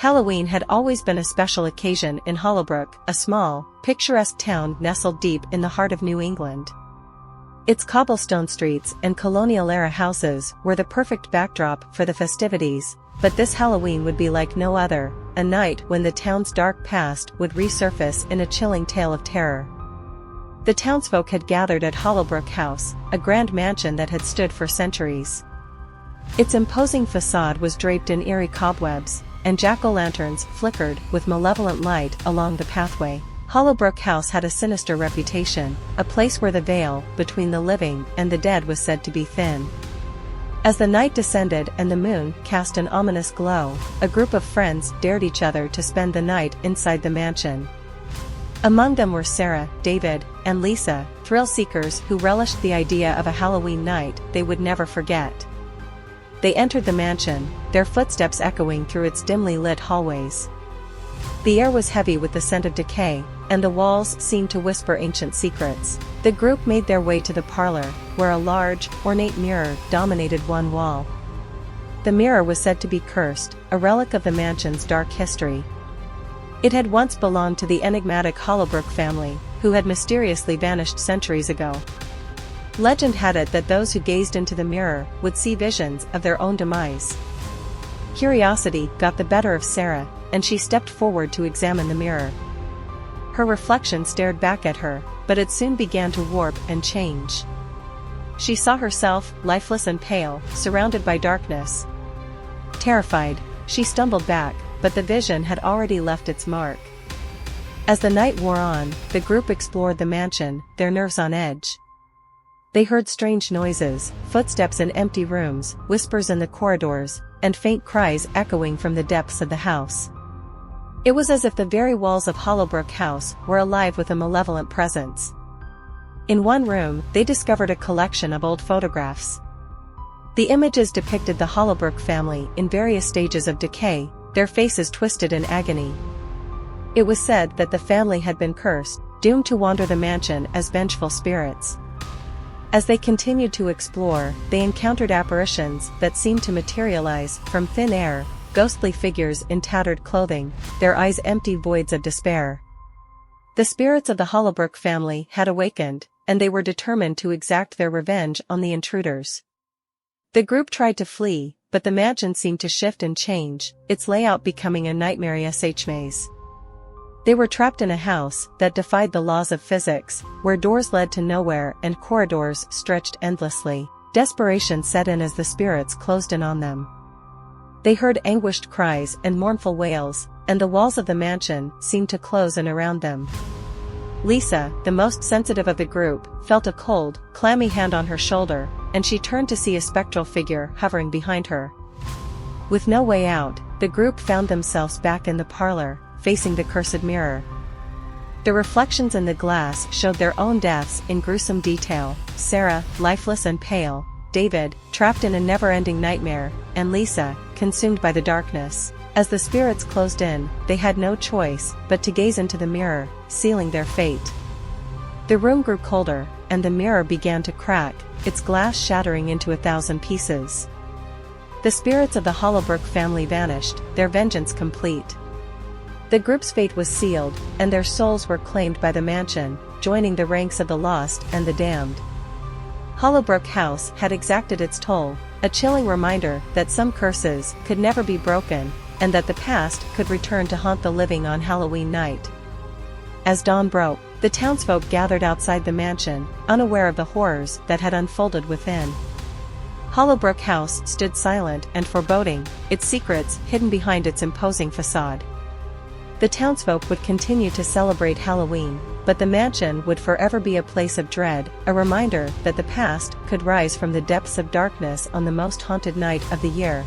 Halloween had always been a special occasion in Hollowbrook, a small, picturesque town nestled deep in the heart of New England. Its cobblestone streets and colonial-era houses were the perfect backdrop for the festivities, but this Halloween would be like no other, a night when the town's dark past would resurface in a chilling tale of terror. The townsfolk had gathered at Hollowbrook House, a grand mansion that had stood for centuries. Its imposing facade was draped in eerie cobwebs, and jack-o'-lanterns flickered with malevolent light along the pathway. Hollowbrook House had a sinister reputation, a place where the veil between the living and the dead was said to be thin. As the night descended and the moon cast an ominous glow, a group of friends dared each other to spend the night inside the mansion. Among them were Sarah, David, and Lisa, thrill-seekers who relished the idea of a Halloween night they would never forget. They entered the mansion, their footsteps echoing through its dimly lit hallways. The air was heavy with the scent of decay, and the walls seemed to whisper ancient secrets. The group made their way to the parlor, where a large, ornate mirror dominated one wall. The mirror was said to be cursed, a relic of the mansion's dark history. It had once belonged to the enigmatic Hollowbrook family, who had mysteriously vanished centuries ago. Legend had it that those who gazed into the mirror would see visions of their own demise. Curiosity got the better of Sarah, and she stepped forward to examine the mirror. Her reflection stared back at her, but it soon began to warp and change. She saw herself, lifeless and pale, surrounded by darkness. Terrified, she stumbled back, but the vision had already left its mark. As the night wore on, the group explored the mansion, their nerves on edge. They heard strange noises, footsteps in empty rooms, whispers in the corridors, and faint cries echoing from the depths of the house. It was as if the very walls of Hollowbrook House were alive with a malevolent presence. In one room, they discovered a collection of old photographs. The images depicted the Hollowbrook family in various stages of decay, their faces twisted in agony. It was said that the family had been cursed, doomed to wander the mansion as vengeful spirits. As they continued to explore, they encountered apparitions that seemed to materialize from thin air, ghostly figures in tattered clothing, their eyes empty voids of despair. The spirits of the Hollowbrook family had awakened, and they were determined to exact their revenge on the intruders. The group tried to flee, but the mansion seemed to shift and change, its layout becoming a nightmarious maze. They were trapped in a house that defied the laws of physics, where doors led to nowhere and corridors stretched endlessly. Desperation set in as the spirits closed in on them. They heard anguished cries and mournful wails, and the walls of the mansion seemed to close in around them. Lisa, the most sensitive of the group, felt a cold, clammy hand on her shoulder, and she turned to see a spectral figure hovering behind her. With no way out, the group found themselves back in the parlor, facing the cursed mirror. The reflections in the glass showed their own deaths in gruesome detail: Sarah, lifeless and pale, David, trapped in a never-ending nightmare, and Lisa, consumed by the darkness. As the spirits closed in, they had no choice but to gaze into the mirror, sealing their fate. The room grew colder, and the mirror began to crack, its glass shattering into 1,000 pieces. The spirits of the Hollowbrook family vanished, their vengeance complete. The group's fate was sealed, and their souls were claimed by the mansion, joining the ranks of the lost and the damned. Hollowbrook House had exacted its toll, a chilling reminder that some curses could never be broken, and that the past could return to haunt the living on Halloween night. As dawn broke, the townsfolk gathered outside the mansion, unaware of the horrors that had unfolded within. Hollowbrook House stood silent and foreboding, its secrets hidden behind its imposing facade. The townsfolk would continue to celebrate Halloween, but the mansion would forever be a place of dread, a reminder that the past could rise from the depths of darkness on the most haunted night of the year.